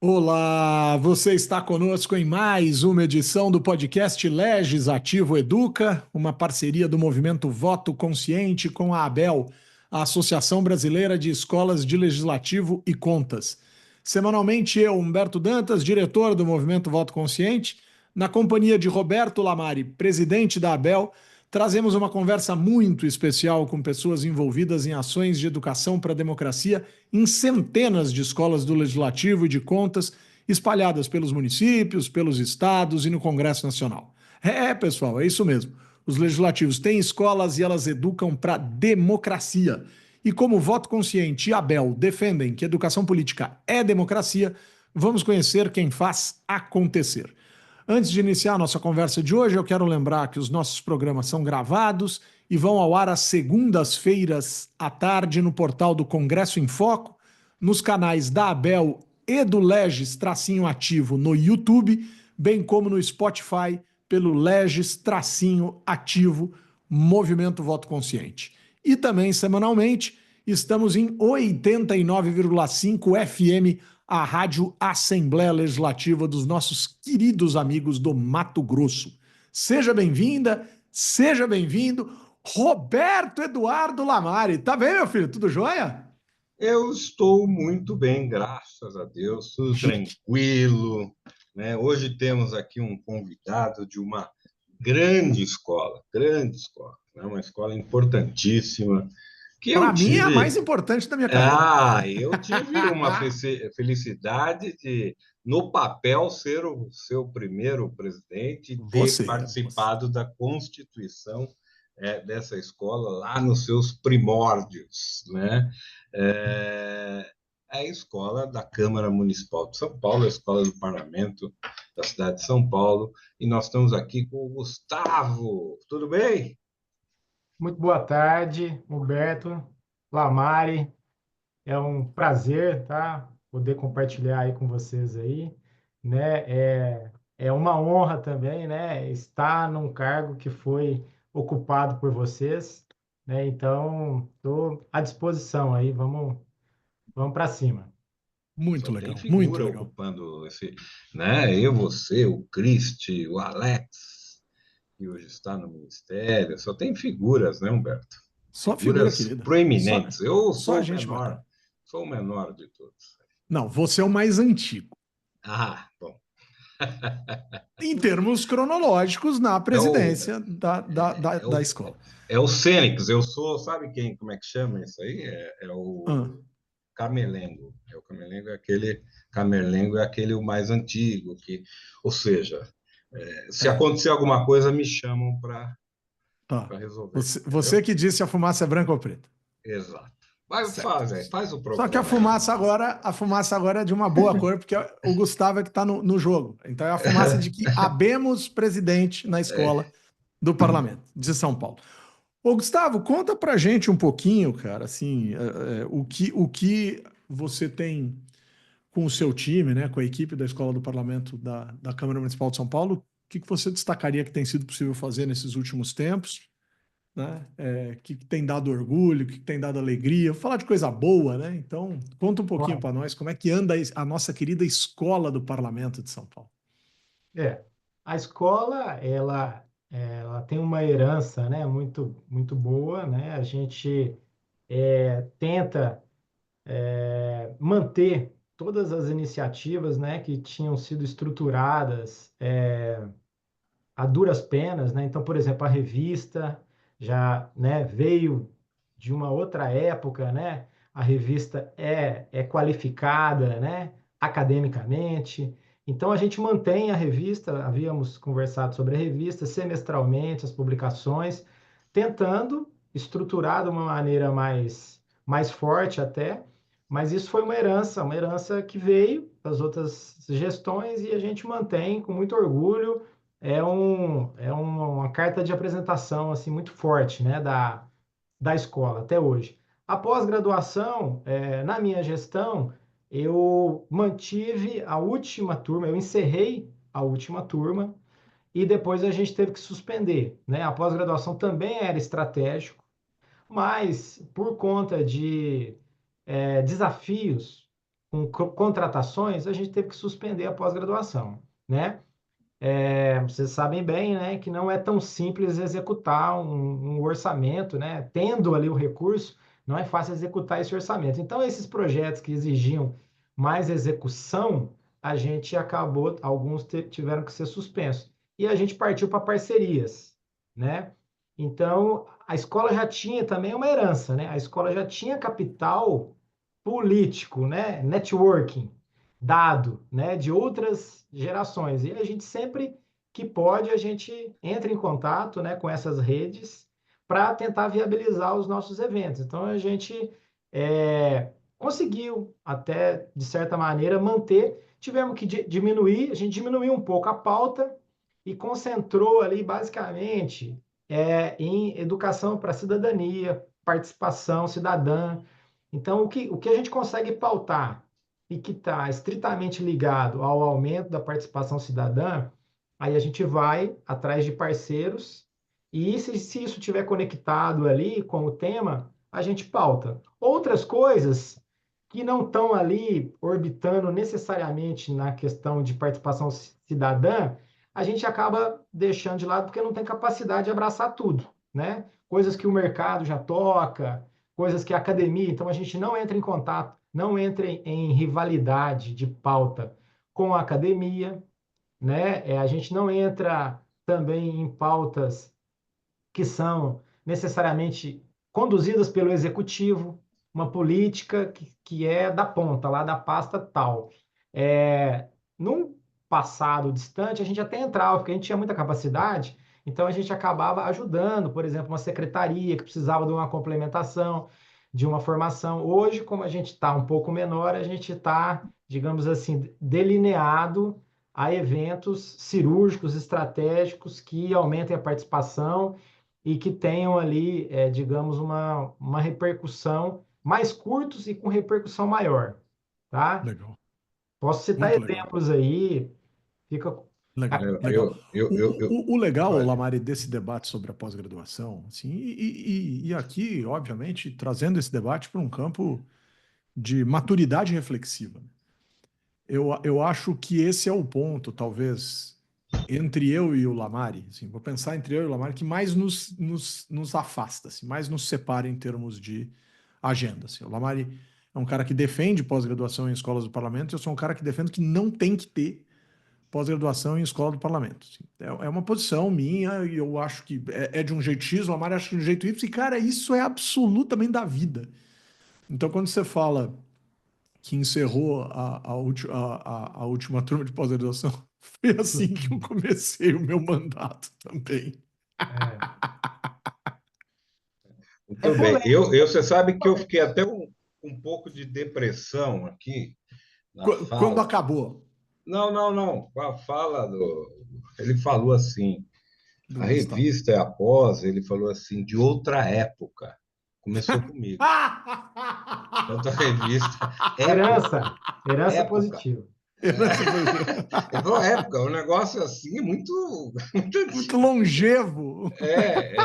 Olá, você está conosco em mais uma edição do podcast Legislativo Educa, uma parceria do movimento Voto Consciente com a ABEL, a Associação Brasileira de Escolas de Legislativo e Contas. Semanalmente, eu, Humberto Dantas, diretor do movimento Voto Consciente, na companhia de Roberto Lamari, presidente da ABEL, trazemos uma conversa muito especial com pessoas envolvidas em ações de educação para a democracia em centenas de escolas do Legislativo e de Contas, espalhadas pelos municípios, pelos estados e no Congresso Nacional. Pessoal, é isso mesmo. Os legislativos têm escolas e elas educam para democracia. E como Voto Consciente e Abel defendem que educação política é democracia, vamos conhecer quem faz acontecer. Antes de iniciar a nossa conversa de hoje, eu quero lembrar que os nossos programas são gravados e vão ao ar às segundas-feiras à tarde no portal do Congresso em Foco, nos canais da Abel e do Legis Tracinho Ativo no YouTube, bem como no Spotify pelo Legis Tracinho Ativo Movimento Voto Consciente. E também semanalmente estamos em 89,5 FM, a Rádio Assembleia Legislativa dos nossos queridos amigos do Mato Grosso. Seja bem-vinda, seja bem-vindo, Roberto Eduardo Lamari. Tá bem, meu filho? Tudo jóia? Eu estou muito bem, graças a Deus, tudo Chique. tranquilo, né? Hoje temos aqui um convidado de uma grande escola, né? Uma escola importantíssima, que eu Para mim é a tive, mais importante da minha carreira. eu tive uma felicidade de, no papel, ser o seu primeiro presidente e ter Você. participado da constituição dessa escola lá nos seus primórdios, né? É, é a escola da Câmara Municipal de São Paulo, a escola do Parlamento da cidade de São Paulo, e nós estamos aqui com o Gustavo. Tudo bem? Muito boa tarde, Humberto, Lamari. É um prazer, tá? Poder compartilhar aí com vocês aí, né? É uma honra também, né? Estar num cargo que foi ocupado por vocês, né? Então, estou à disposição aí. Vamos para cima. Muito Só tem legal, muito figura legal. ocupando esse, né? Eu, você, o Cristi, o Alex, que hoje está no ministério. Só tem figuras, né, Humberto? Só figura Figuras querida. Só, proeminentes. Eu só gente bacana. sou o menor de todos. Não, você é o mais antigo. Ah, bom. Em termos cronológicos, na É o, presidência é da o, escola. é o Fênix. Eu sou, sabe quem, como é que chama isso aí? É Ah, o Camerlengo. É o Camerlengo é aquele, Camerlengo é aquele o mais antigo, que, ou seja, se é, acontecer alguma coisa, me chamam para tá. resolver, Você entendeu? que disse a fumaça é branca ou preta. Exato. Vai, Certo. faz o Só que programa aí. a fumaça agora é de uma boa cor, porque o Gustavo é que está no jogo. Então é a fumaça de que habemos presidente na escola do Parlamento de São Paulo. Ô, Gustavo, conta pra gente um pouquinho, cara, assim, o que você tem com o seu time, né, com a equipe da Escola do Parlamento da Câmara Municipal de São Paulo, o que você destacaria que tem sido possível fazer nesses últimos tempos, né? Que tem dado orgulho, que tem dado alegria, vou falar de coisa boa, né? Então, conta um pouquinho Claro. para nós como é que anda a nossa querida Escola do Parlamento de São Paulo. É, a escola, ela tem uma herança, né, muito boa, né? A gente tenta manter todas as iniciativas, né, que tinham sido estruturadas a duras penas, né? Então, por exemplo, a revista já, né, veio de uma outra época, né? A revista é qualificada, né, academicamente. Então, a gente mantém a revista, havíamos conversado sobre a revista semestralmente, as publicações, tentando estruturar de uma maneira mais forte até, mas isso foi uma herança que veio das outras gestões e a gente mantém com muito orgulho. Uma carta de apresentação assim muito forte, né, da escola até hoje. A pós-graduação, na minha gestão, eu mantive a última turma, eu encerrei a última turma e depois a gente teve que suspender, né? A pós-graduação também era estratégico, mas por conta de desafios contratações, a gente teve que suspender a pós-graduação, né? Vocês sabem bem, né, que não é tão simples executar um orçamento, né? Tendo ali o recurso, não é fácil executar esse orçamento. Então, esses projetos que exigiam mais execução, a gente acabou, alguns tiveram que ser suspensos. E a gente partiu para parcerias, né? Então, a escola já tinha também uma herança, né? A escola já tinha capital político, né? Networking dado, né, de outras gerações. E a gente sempre que pode, a gente entra em contato, né, com essas redes para tentar viabilizar os nossos eventos. Então, a gente conseguiu, até de certa maneira, manter. Tivemos que diminuir, a gente diminuiu um pouco a pauta e concentrou ali, basicamente, em educação para a cidadania, participação cidadã. Então, o que a gente consegue pautar e que está estritamente ligado ao aumento da participação cidadã, aí a gente vai atrás de parceiros e se isso estiver conectado ali com o tema, a gente pauta. Outras coisas que não estão ali orbitando necessariamente na questão de participação cidadã, a gente acaba deixando de lado porque não tem capacidade de abraçar tudo, né? Coisas que o mercado já toca, coisas que a academia, então a gente não entra em contato, não entra em rivalidade de pauta com a academia, né? A gente não entra também em pautas que são necessariamente conduzidas pelo executivo, uma política que é da ponta, lá da pasta tal. Num passado distante, a gente até entrava, porque a gente tinha muita capacidade, então a gente acabava ajudando, por exemplo, uma secretaria que precisava de uma complementação, de uma formação. Hoje, como a gente está um pouco menor, a gente está, digamos assim, delineado a eventos cirúrgicos, estratégicos que aumentem a participação e que tenham ali, digamos, uma repercussão mais curtos e com repercussão maior, tá? Legal, Posso citar muito legal. exemplos aí, fica... Legal, legal. O legal, Vai. Lamari, desse debate sobre a pós-graduação, assim, e aqui, obviamente, trazendo esse debate para um campo de maturidade reflexiva. Eu acho que esse é o ponto, talvez, entre eu e o Lamari, assim, vou pensar entre eu e o Lamari, que mais nos afasta, assim, mais nos separa em termos de agenda. Assim. O Lamari é um cara que defende pós-graduação em escolas do parlamento, eu sou um cara que defendo que não tem que ter pós-graduação em escola do parlamento. Assim. É uma posição minha e eu acho que é de um jeito X, o Lamari acha que é de um jeito Y, e, cara, isso é absolutamente da vida. Então, quando você fala que encerrou a última turma de pós-graduação, foi assim que eu comecei o meu mandato também. É, é Muito bem. polêmico. Você sabe que eu fiquei até um pouco de depressão aqui na Quando fala. acabou Não, não, não. Com a fala do. Ele falou assim: do a Gustavo. revista é após, ele falou assim, de outra época. Começou comigo. Tanto a revista, época, Herança, herança época. positiva. Herança positiva. Ele falou época, um negócio assim, muito Muito antigo. longevo. É.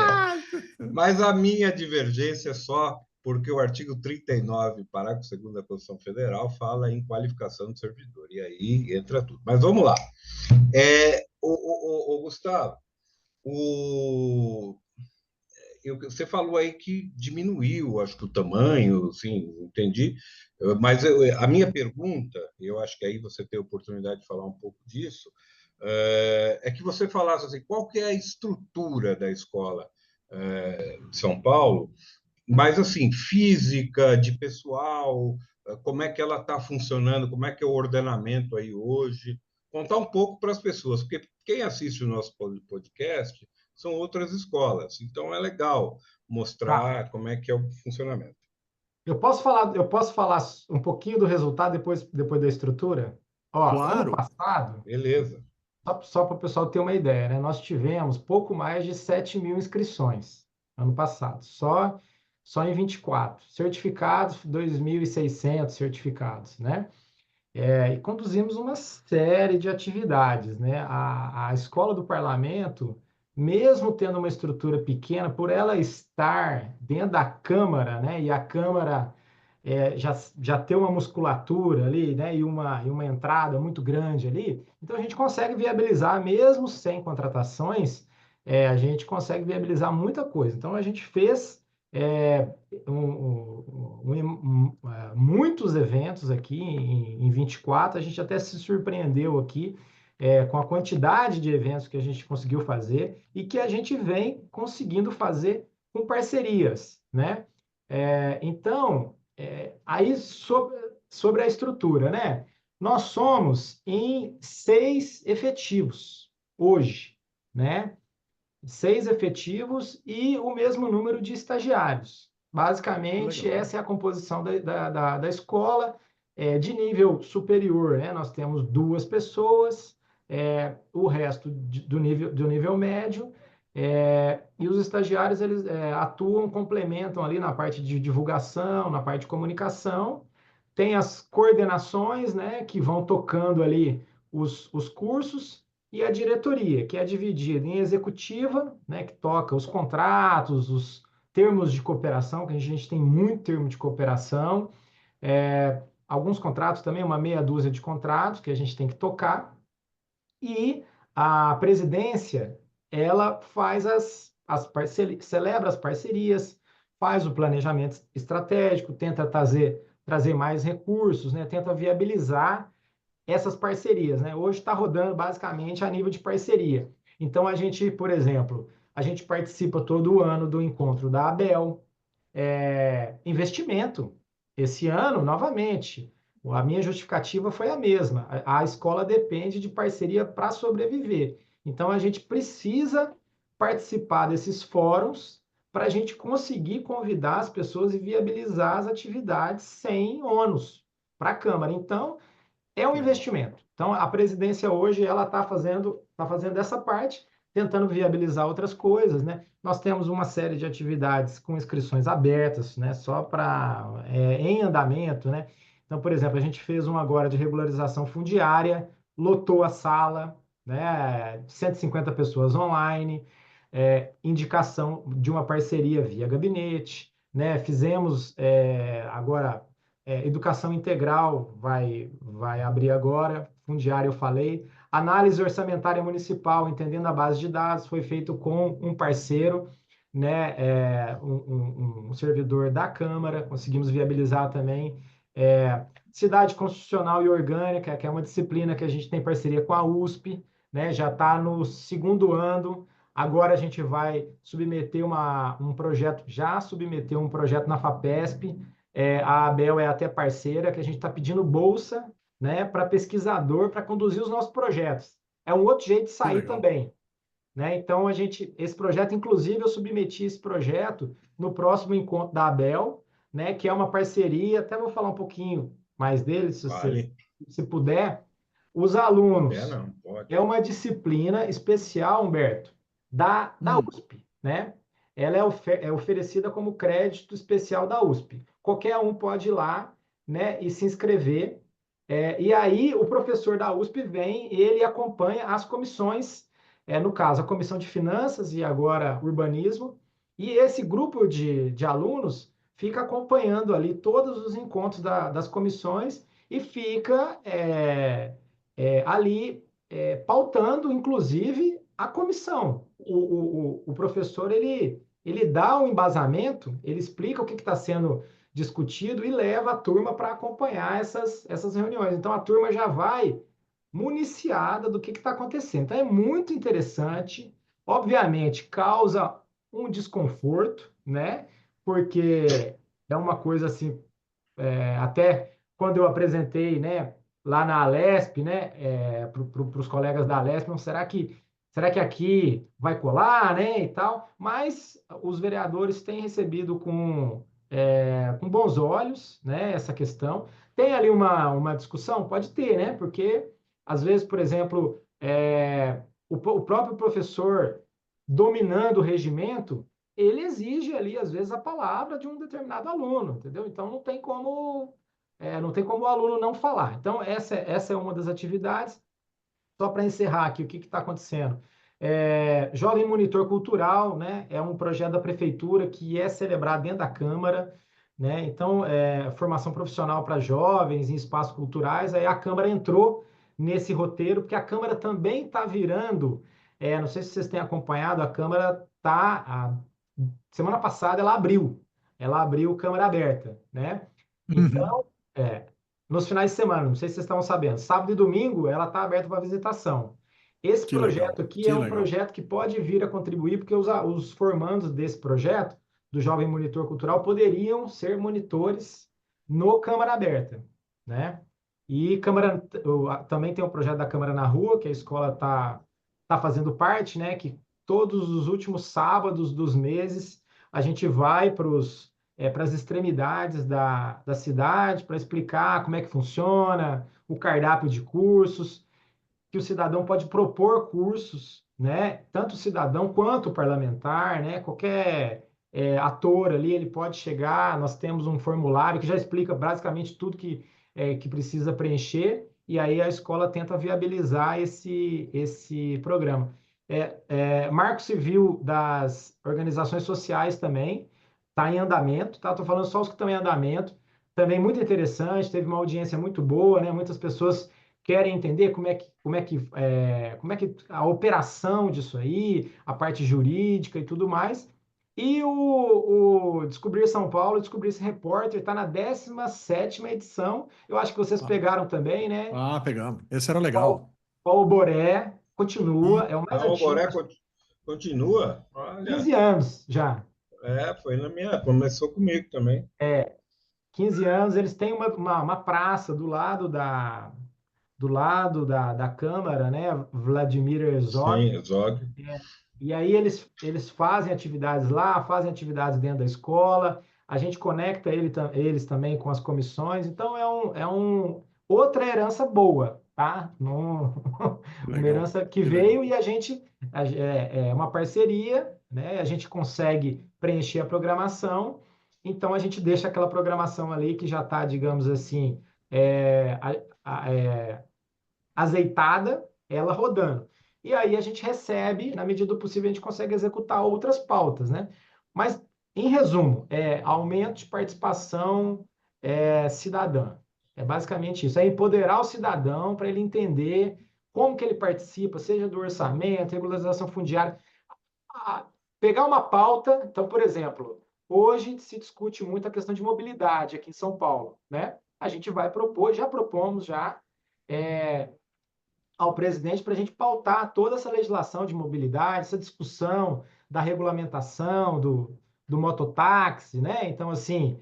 Mas a minha divergência é só porque o artigo 39, parágrafo 2º da Constituição Federal, fala em qualificação do servidor. E aí entra tudo. Mas vamos lá. O Gustavo, o, você falou aí que diminuiu, acho que o tamanho, sim, entendi. Mas a minha pergunta, eu acho que aí você tem a oportunidade de falar um pouco disso, é que você falasse assim, qual que é a estrutura da escola de São Paulo, mas assim, física, de pessoal, como é que ela está funcionando, como é que é o ordenamento aí hoje, contar um pouco para as pessoas, porque quem assiste o nosso podcast são outras escolas, então é legal Tá. mostrar como é que é o funcionamento. Eu posso falar um pouquinho do resultado depois da estrutura? Ó, ano Claro. passado, Beleza. só para o pessoal ter uma ideia, né? Nós tivemos pouco mais de 7 mil inscrições ano passado, só em 24. Certificados, 2.600 certificados, né? E conduzimos uma série de atividades, né? A Escola do Parlamento, mesmo tendo uma estrutura pequena, por ela estar dentro da Câmara, né? E a Câmara já ter uma musculatura ali, né, e uma entrada muito grande ali, então a gente consegue viabilizar, mesmo sem contratações, a gente consegue viabilizar muita coisa. Então a gente fez é, muitos eventos aqui em 24, a gente até se surpreendeu aqui com a quantidade de eventos que a gente conseguiu fazer e que a gente vem conseguindo fazer com parcerias, né? Então, aí sobre a estrutura, né? Nós somos em 6 efetivos hoje, né? 6 efetivos e o mesmo número de estagiários. Basicamente, Legal. essa é a composição da escola. De nível superior, né? Nós temos 2 pessoas, o resto do nível médio, e os estagiários eles atuam, complementam ali na parte de divulgação, na parte de comunicação. Tem as coordenações, né, que vão tocando ali os cursos, e a diretoria, que é dividida em executiva, né, que toca os contratos, os termos de cooperação, que a gente tem muito termo de cooperação, alguns contratos também, uma meia dúzia de contratos que a gente tem que tocar, e a presidência, ela faz celebra as parcerias, faz o planejamento estratégico, tenta trazer mais recursos, né, tenta viabilizar essas parcerias, né? Hoje está rodando basicamente a nível de parceria. Então, a gente, por exemplo, a gente participa todo ano do encontro da Abel, investimento. Esse ano, novamente, a minha justificativa foi a mesma. A escola depende de parceria para sobreviver. Então, a gente precisa participar desses fóruns para a gente conseguir convidar as pessoas e viabilizar as atividades sem ônus para a Câmara. Então, é um Legal. investimento. Então, a presidência hoje ela está fazendo essa parte, tentando viabilizar outras coisas, né? Nós temos uma série de atividades com inscrições abertas, né? Só para em andamento, né? Então, por exemplo, a gente fez um agora de regularização fundiária, lotou a sala, né? 150 pessoas online, indicação de uma parceria via gabinete, né? Fizemos agora educação integral vai abrir agora, fundiário eu falei. Análise orçamentária municipal, entendendo a base de dados, foi feito com um parceiro, né, um servidor da Câmara, conseguimos viabilizar também. Cidade Constitucional e Orgânica, que é uma disciplina que a gente tem parceria com a USP, né, já está no 2º ano. Agora a gente vai submeter um projeto, já submeteu um projeto na FAPESP, a Abel é até parceira, que a gente está pedindo bolsa, né, para pesquisador para conduzir os nossos projetos. É um outro jeito de Que sair legal. também, né? Então esse projeto, inclusive, eu submeti esse projeto no próximo encontro da Abel, né, que é uma parceria. Até vou falar um pouquinho mais dele, se você Vale. se puder. Os Puder, alunos não, pode. é uma disciplina especial, Humberto, da Hum, USP, né? Ela é oferecida como crédito especial da USP. Qualquer um pode ir lá, né, e se inscrever. E aí o professor da USP vem, ele acompanha as comissões, no caso, a comissão de finanças e agora urbanismo, e esse grupo de alunos fica acompanhando ali todos os encontros das comissões e fica ali pautando, inclusive, a comissão. O professor ele dá um embasamento, ele explica o que está sendo discutido e leva a turma para acompanhar essas reuniões. Então, a turma já vai municiada do que está acontecendo. Então, é muito interessante. Obviamente, causa um desconforto, né? Porque é uma coisa assim, até quando eu apresentei, né, lá na Alesp, né, para os colegas da Alesp, não, será que aqui vai colar, né, e tal? Mas os vereadores têm recebido com bons olhos, né, essa questão. Tem ali uma discussão? Pode ter, né, porque às vezes, por exemplo, o próprio professor dominando o regimento, ele exige ali, às vezes, a palavra de um determinado aluno, entendeu? Então, não tem como o aluno não falar. Então, essa é uma das atividades. Só para encerrar aqui, o que está acontecendo? Jovem Monitor Cultural, né? É um projeto da prefeitura que é celebrado dentro da Câmara, né? Então, formação profissional para jovens em espaços culturais, aí a Câmara entrou nesse roteiro, porque a Câmara também está virando, não sei se vocês têm acompanhado, a Câmara semana passada ela abriu Câmara Aberta, né? Uhum. Então, nos finais de semana, não sei se vocês estão sabendo, sábado e domingo ela está aberta para visitação. Esse Que legal, projeto aqui é que um legal. projeto que pode vir a contribuir, porque os formandos desse projeto, do Jovem Monitor Cultural, poderiam ser monitores no Câmara Aberta, né? E também tem o projeto da Câmara na Rua, que a escola tá fazendo parte, né? Que todos os últimos sábados dos meses a gente vai para as extremidades da cidade para explicar como é que funciona o cardápio de cursos, que o cidadão pode propor cursos, né? Tanto o cidadão quanto o parlamentar, né? Qualquer ator ali, ele pode chegar. Nós temos um formulário que já explica basicamente tudo que precisa preencher, e aí a escola tenta viabilizar esse programa. Marco Civil das organizações sociais também está em andamento, tá? Estou falando só os que estão em andamento. Também muito interessante, teve uma audiência muito boa, né? Muitas pessoas querem entender como é que a operação disso aí, a parte jurídica e tudo mais. E o Descobrir São Paulo, Descobrir esse Repórter, está na 17ª edição. Eu acho que vocês Ah, pegaram também, né? pegamos. Esse era Paulo, legal. Paulo Boré continua, E é o mais A antigo, Alboré acho que continua? 15 Olha, anos já. foi na minha, começou comigo também. 15 anos, eles têm uma praça do lado da Câmara, né? Vladimir Herzog. Sim, Zog. E aí eles fazem atividades lá, fazem atividades dentro da escola, a gente conecta eles também com as comissões, então outra herança boa, tá? Uma Legal, herança que que legal. veio e é uma parceria, né? A gente consegue preencher a programação, então a gente deixa aquela programação ali que já está, digamos assim, é, azeitada, ela rodando. E aí a gente recebe, na medida do possível, a gente consegue executar outras pautas, né? Mas, em resumo, aumento de participação cidadã. É basicamente isso, é empoderar o cidadão para ele entender como que ele participa, seja do orçamento, regularização fundiária. Ah, pegar uma pauta, então, por exemplo, hoje se discute muito a questão de mobilidade aqui em São Paulo, né? A gente vai propor, já propomos já, é, ao presidente para a gente pautar toda essa legislação de mobilidade, essa discussão da regulamentação do mototáxi, né? Então, assim,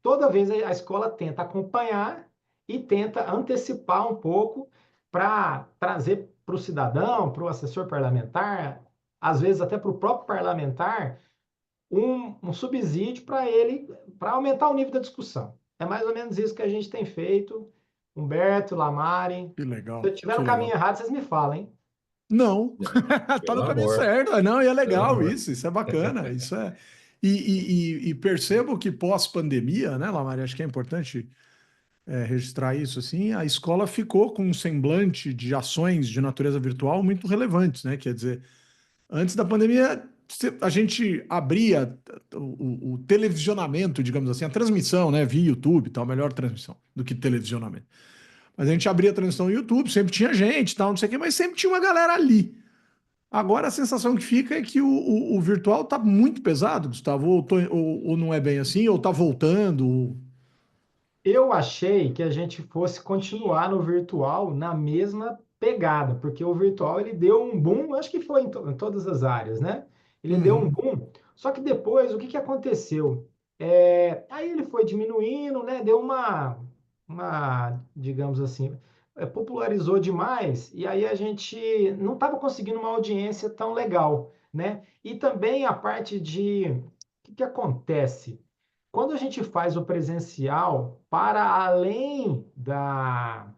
toda vez a escola tenta acompanhar e tenta antecipar um pouco para trazer para o cidadão, para o assessor parlamentar, às vezes até para o próprio parlamentar, um subsídio para ele, para aumentar o nível da discussão. É mais ou menos isso que a gente tem feito. Humberto, Lamari. Que Se eu legal, estiver que no caminho legal. errado, vocês me falam, hein? Não, tá Pelo no caminho amor, certo. Não, e é pelo legal amor. isso é bacana. Isso é. E percebo que pós-pandemia, né, Lamari, acho que é importante registrar isso assim, a escola ficou com um semblante de ações de natureza virtual muito relevantes, né? Quer dizer, antes da pandemia, a gente abria o televisionamento, digamos assim, a transmissão, né, via YouTube, tal, melhor transmissão do que televisionamento. Mas a gente abria a transmissão no YouTube, sempre tinha gente, tal, não sei o quê, mas sempre tinha uma galera ali. Agora a sensação que fica é que o virtual está muito pesado, Gustavo, ou não é bem assim, ou está voltando. Eu achei que a gente fosse continuar no virtual na mesma pegada, porque o virtual ele deu um boom, acho que foi em todas as áreas, né? Ele deu um Uhum, boom. Só que depois, o que aconteceu? Aí ele foi diminuindo, né? Deu digamos assim, popularizou demais, e aí a gente não estava conseguindo uma audiência tão legal, né? E também a parte de o que acontece? Quando a gente faz o presencial, para além da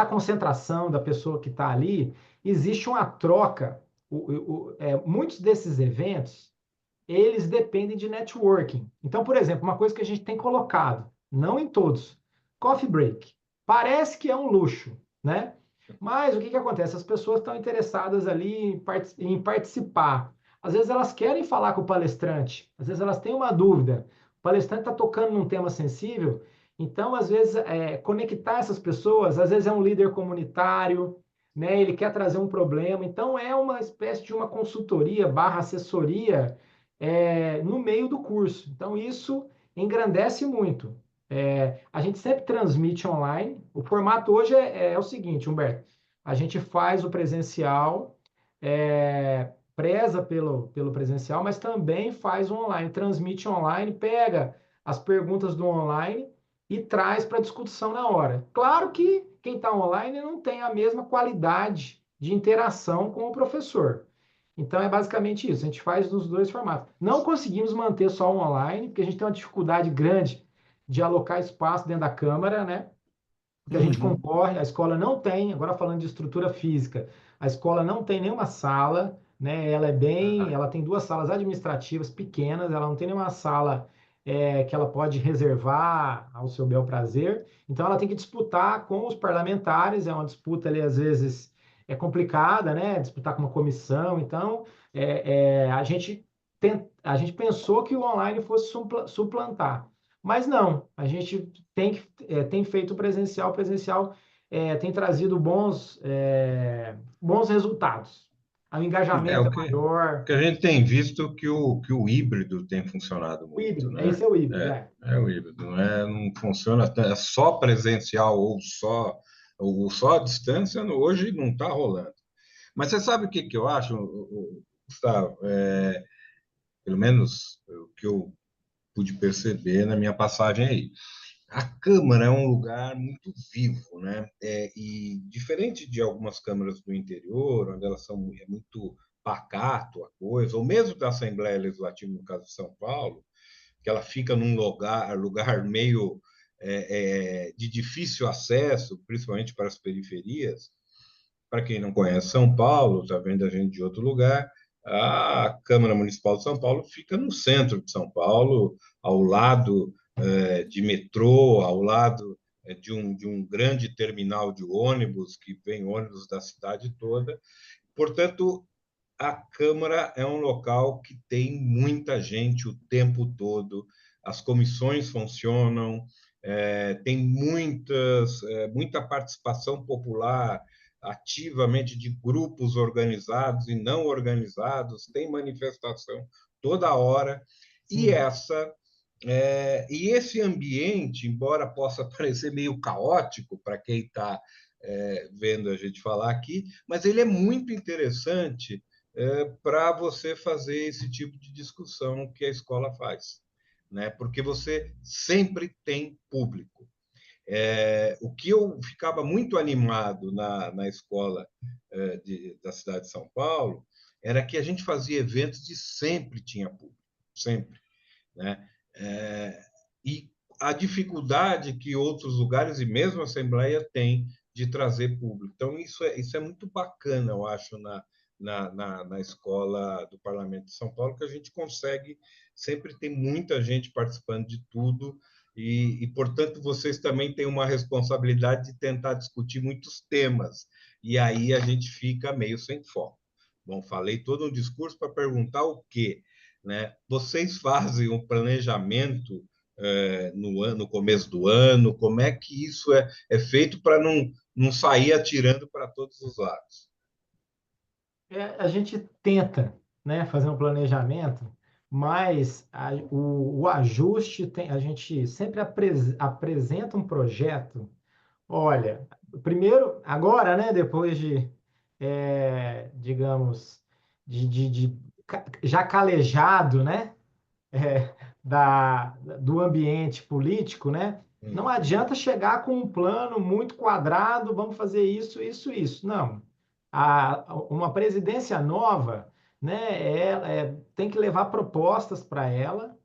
concentração da pessoa que está ali, existe uma troca. Muitos desses eventos, eles dependem de networking. Então, por exemplo, uma coisa que a gente tem colocado, não em todos, coffee break. Parece que é um luxo, né? Mas o que acontece? As pessoas estão interessadas ali em participar. Às vezes elas querem falar com o palestrante, às vezes elas têm uma dúvida. palestrante está tocando num tema sensível, então, às vezes, conectar essas pessoas, às vezes é um líder comunitário, né? Ele quer trazer um problema, então é uma espécie de uma consultoria barra assessoria no meio do curso. Então, isso engrandece muito. A gente sempre transmite online. O formato hoje é o seguinte, Humberto, a gente faz o presencial, preza pelo presencial, mas também faz o online, transmite online, pega as perguntas do online e traz para discussão na hora. Claro que quem está online não tem a mesma qualidade de interação com o professor. Então é basicamente isso, a gente faz nos dois formatos. Não conseguimos manter só o online, porque a gente tem uma dificuldade grande de alocar espaço dentro da Câmara, né? Porque a gente Uhum. concorre, a escola não tem, agora falando de estrutura física, a escola não tem nenhuma sala, né? Ela tem duas salas administrativas pequenas, ela não tem nenhuma sala que ela pode reservar ao seu bel prazer, então ela tem que disputar com os parlamentares, é uma disputa ali às vezes complicada, né? Disputar com uma comissão, então a gente pensou que o online fosse suplantar, mas não, a gente tem feito presencial, tem trazido bons resultados. O É engajamento o é que, maior. que a gente tem visto que o híbrido tem funcionado O muito, híbrido, né? esse é o híbrido, É, é o híbrido, não funciona é só presencial ou só a distância, hoje não está rolando. Mas você sabe o que que eu acho, Gustavo? Pelo menos o que eu pude perceber na minha passagem aí. A Câmara é um lugar muito vivo, né? E diferente de algumas câmaras do interior, onde elas são muito pacato a coisa, ou mesmo da Assembleia Legislativa, no caso de São Paulo, que ela fica num lugar meio de difícil acesso, principalmente para as periferias. Para quem não conhece São Paulo, está vendo a gente de outro lugar, a Câmara Municipal de São Paulo fica no centro de São Paulo, ao lado de metrô, ao lado de um grande terminal de ônibus, que vem ônibus da cidade toda. Portanto, a Câmara é um local que tem muita gente o tempo todo, as comissões funcionam, tem muita participação popular ativamente de grupos organizados e não organizados, tem manifestação toda hora, e Sim. esse ambiente, embora possa parecer meio caótico para quem está vendo a gente falar aqui, mas ele é muito interessante para você fazer esse tipo de discussão que a escola faz, né? Porque você sempre tem público. O que eu ficava muito animado na escola da cidade de São Paulo era que a gente fazia eventos e sempre tinha público, sempre, né? É, e a dificuldade que outros lugares e mesmo a Assembleia tem de trazer público. Então, isso é muito bacana, eu acho, na escola do Parlamento de São Paulo, que a gente consegue sempre ter muita gente participando de tudo portanto, vocês também têm uma responsabilidade de tentar discutir muitos temas, e aí a gente fica meio sem foco. Bom, falei todo um discurso para perguntar o quê? Né? Vocês fazem um planejamento no começo do ano? Como é que isso é feito para não sair atirando para todos os lados? A gente tenta, né, fazer um planejamento, mas o ajuste a gente sempre apresenta um projeto. Olha, primeiro, agora, né, depois digamos, já calejado, né, do ambiente político, né, não adianta chegar com um plano muito quadrado, vamos fazer isso, isso, isso. Não. Uma presidência nova, né, tem que levar propostas para ela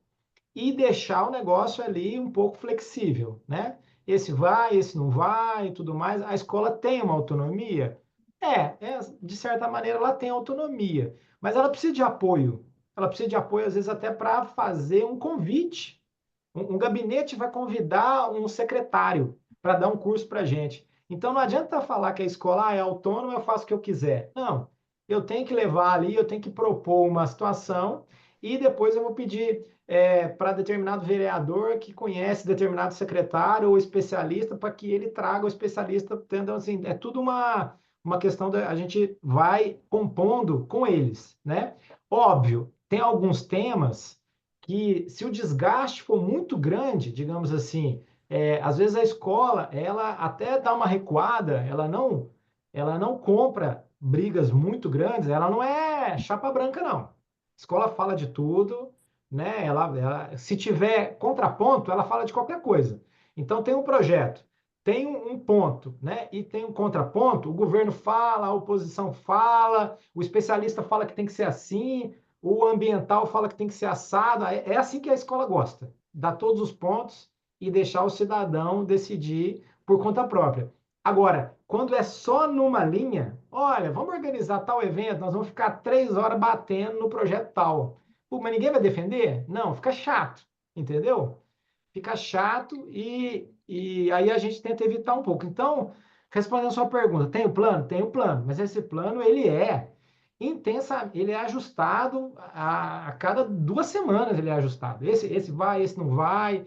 e deixar o negócio ali um pouco flexível, né? Esse vai, esse não vai e tudo mais. A escola tem uma autonomia? De certa maneira ela tem autonomia, mas ela precisa de apoio. Ela precisa de apoio, às vezes, até para fazer um convite. Um gabinete vai convidar um secretário para dar um curso para a gente. Então não adianta falar que a escola é autônoma, eu faço o que eu quiser. Não, eu tenho que levar ali, eu tenho que propor uma situação e depois eu vou pedir para determinado vereador que conhece determinado secretário ou especialista para que ele traga o especialista. Então, assim, é tudo uma questão da a gente vai compondo com eles, né? Óbvio, tem alguns temas que, se o desgaste for muito grande, digamos assim, às vezes a escola, ela até dá uma recuada, ela não compra brigas muito grandes, ela não é chapa branca, não. A escola fala de tudo, né? Se tiver contraponto, ela fala de qualquer coisa. Então tem um projeto, tem um ponto, né? E tem um contraponto. O governo fala, a oposição fala, o especialista fala que tem que ser assim, o ambiental fala que tem que ser assado. É assim que a escola gosta, dar todos os pontos e deixar o cidadão decidir por conta própria. Agora, quando é só numa linha, olha, vamos organizar tal evento, nós vamos ficar 3 horas batendo no projeto tal. Pô, mas ninguém vai defender? Não, fica chato, entendeu? Fica chato e aí a gente tenta evitar um pouco. Então, respondendo a sua pergunta, tem o plano? Tem o plano, mas esse plano ele é intensa, ele é ajustado a cada 2 semanas, ele é ajustado. Esse vai, esse não vai,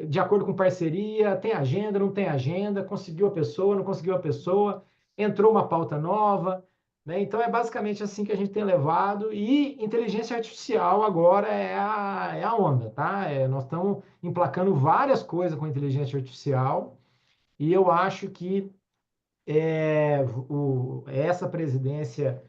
de acordo com parceria, tem agenda, não tem agenda, conseguiu a pessoa, não conseguiu a pessoa, entrou uma pauta nova, né? Então é basicamente assim que a gente tem levado, e inteligência artificial agora é a onda, tá? Nós estamos emplacando várias coisas com inteligência artificial, e eu acho que essa presidência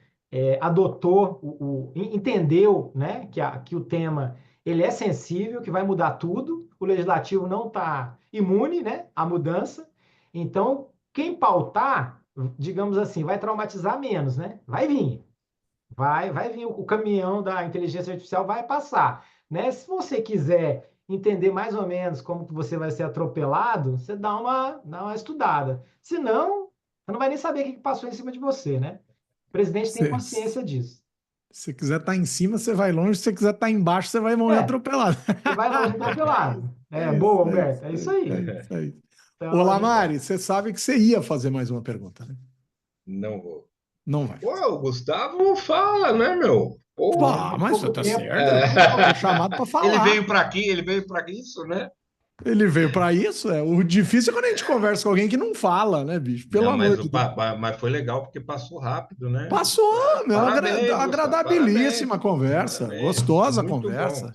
adotou, entendeu, né, que o tema ele é sensível, que vai mudar tudo, o legislativo não está imune, né, à mudança, então quem pautar, digamos assim, vai traumatizar menos, né? Vai vir o caminhão da inteligência artificial, vai passar, né? Se você quiser entender mais ou menos como que você vai ser atropelado, você dá uma estudada. Se não, você não vai nem saber o que passou em cima de você, né? O presidente tem Se consciência disso. você quiser estar em cima, você vai longe. Se você quiser estar embaixo, você vai morrer É, atropelado. você vai longe atropelado. É Boa, isso, é Humberto, isso, é é isso isso, é aí. isso, é isso. Então, a Olá, gente... Mari, você sabe que você ia fazer mais uma pergunta, né? Não vou. Não vai Pô, fazer. o Gustavo fala, né, meu? Pô, Pá, Tem mas você pouco tá tempo. certo. Foi chamado para falar. ele veio para aqui, isso, né? Ele veio para isso. O difícil é quando a gente conversa com alguém que não fala, né, bicho? Pelo Não, amor mas, de Deus. mas foi legal porque passou rápido, né? Passou, meu, Parabéns, Gustavo, agradabilíssima parabéns, conversa, parabéns. gostosa Muito bom, conversa.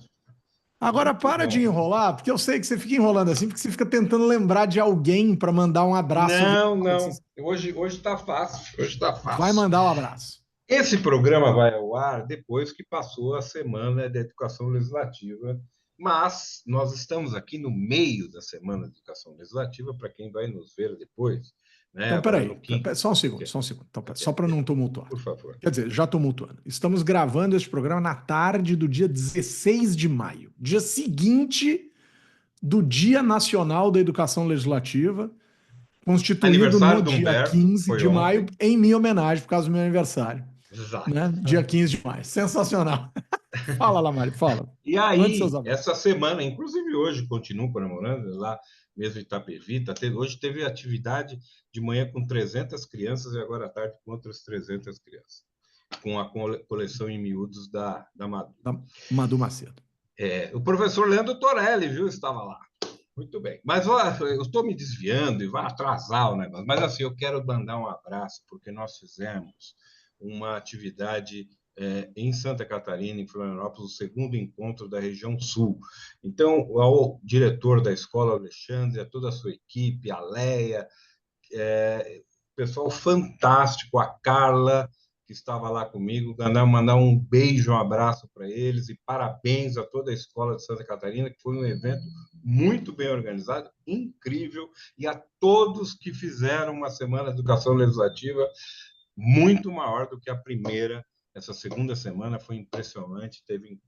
Agora muito para de bom. enrolar, porque eu sei que você fica enrolando assim, porque você fica tentando lembrar de alguém para mandar um abraço Não, virtual. não. Hoje está fácil. Hoje está Vai fácil. mandar um abraço. Esse programa vai ao ar depois que passou a semana da educação legislativa, mas nós estamos aqui no meio da semana de educação legislativa, para quem vai nos ver depois, né? Então, Agora peraí, no quinto. só um segundo, Ok, só um segundo. Então, só ok. para não tumultuar. Por favor. Quer dizer, já tumultuando. Estamos gravando este programa na tarde do dia 16 de maio, dia seguinte do Dia Nacional da Educação Legislativa, constituído no Aniversário do dia Humberto, 15 foi de maio, ontem. em minha homenagem, por causa do meu aniversário, Exato. né? Dia 15 de maio. Sensacional. Fala, Lamari, fala. E Mande seus aí, abraços. essa semana, inclusive hoje, continuo comemorando, lá mesmo em Itapevi, hoje teve atividade de manhã com 300 crianças e agora à tarde com outras 300 crianças, com a coleção em miúdos da Madu. Da Madu Macedo. O professor Leandro Torelli, viu, estava lá. Muito bem. Mas ó, eu estou me desviando e vai atrasar o negócio. Mas assim, eu quero mandar um abraço, porque nós fizemos uma atividade em Santa Catarina, em Florianópolis, o segundo encontro da região sul. Então, ao diretor da escola, Alexandre, a toda a sua equipe, a Leia, pessoal fantástico, a Carla, que estava lá comigo, mandar um beijo, um abraço para eles e parabéns a toda a escola de Santa Catarina, que foi um evento muito bem organizado, incrível, e a todos que fizeram uma semana de educação legislativa muito maior do que a primeira. Essa segunda semana foi impressionante, teve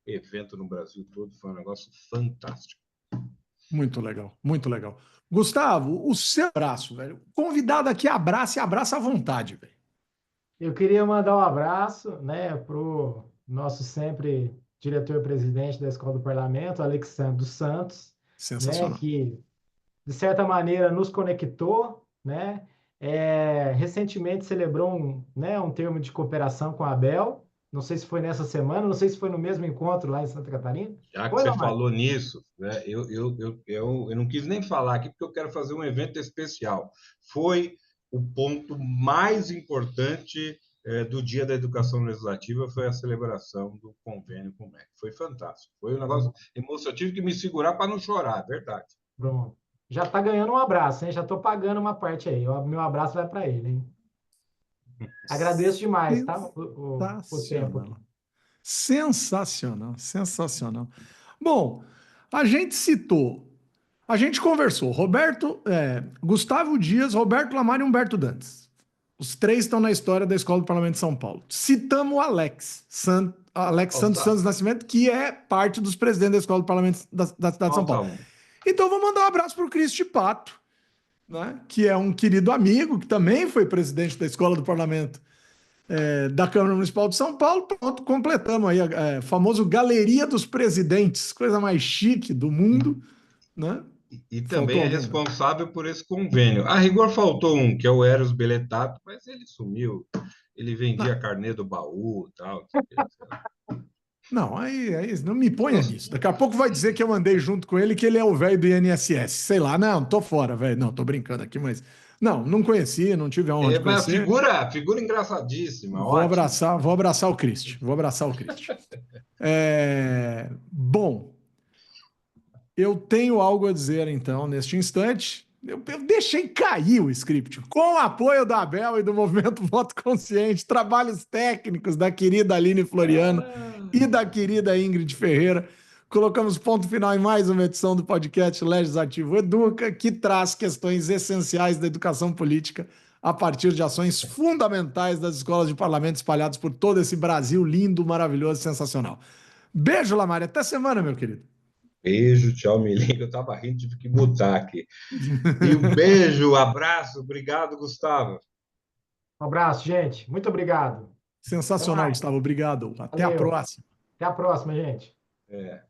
evento no Brasil todo, foi um negócio fantástico. Muito legal, muito legal. Gustavo, o seu abraço, velho. Convidado aqui, abraça e abraça à vontade, velho. Eu queria mandar um abraço, né, para o nosso sempre diretor-presidente da Escola do Parlamento, Alexandre dos Santos, né, Sensacional. que de certa maneira nos conectou, né? Recentemente celebrou um termo de cooperação com a Abel, Não sei se foi nessa semana, não sei se foi no mesmo encontro lá em Santa Catarina. Já que Foi, você Lamar? falou nisso, né, eu não quis nem falar aqui porque eu quero fazer um evento especial. Foi o ponto mais importante do Dia da Educação Legislativa, foi a celebração do convênio com o MEC. Foi fantástico. Foi um negócio emocionante. Eu tive que me segurar para não chorar, é verdade. Pronto. Já está ganhando um abraço, hein? Já estou pagando uma parte aí. O meu abraço vai para ele, hein? Agradeço demais, tá? O tempo aqui. Sensacional. Sensacional, sensacional. Bom, a gente citou, a gente conversou, Gustavo Dias, Roberto Lamar e Humberto Dantas. Os três estão na história da Escola do Parlamento de São Paulo. Citamos o Alex Santos Falta, Santos Nascimento, que é parte dos presidentes da Escola do Parlamento da cidade de São falta Paulo. um. Então, vou mandar um abraço para o Cristi Pato, né, que é um querido amigo, que também foi presidente da Escola do Parlamento da Câmara Municipal de São Paulo. Pronto, completamos aí a famoso Galeria dos Presidentes, coisa mais chique do mundo, né? E Faltou também é alguém, não? responsável por esse convênio. A rigor faltou um, que é o Eros Beletato, mas ele sumiu. Ele vendia Não, carnê do baú e tal. não, aí não me ponha nisso. Daqui a pouco vai dizer que eu andei junto com ele, que ele é o velho do INSS. Sei lá, não, tô fora, velho. Não, tô brincando aqui, mas. Não, não conheci, não tive a honra É de uma conhecer. figura engraçadíssima, ótimo. Vou abraçar o Christian. Vou abraçar o Christian. Bom, eu tenho algo a dizer, então, neste instante. Eu deixei cair o script. Com o apoio da Abel e do Movimento Voto Consciente, trabalhos técnicos da querida Aline Floriano e da querida Ingrid Ferreira, colocamos ponto final em mais uma edição do podcast Legislativo Educa, que traz questões essenciais da educação política a partir de ações fundamentais das escolas de parlamento espalhadas por todo esse Brasil lindo, maravilhoso, sensacional. Beijo, Lamar. Até semana, meu querido. Beijo, tchau, me liga. Eu estava rindo, tive que mutar aqui. E um beijo, abraço, obrigado, Gustavo. Um abraço, gente. Muito obrigado. Até Sensacional, mais. Gustavo. Obrigado. Até a Valeu. próxima. Até a próxima, gente. É.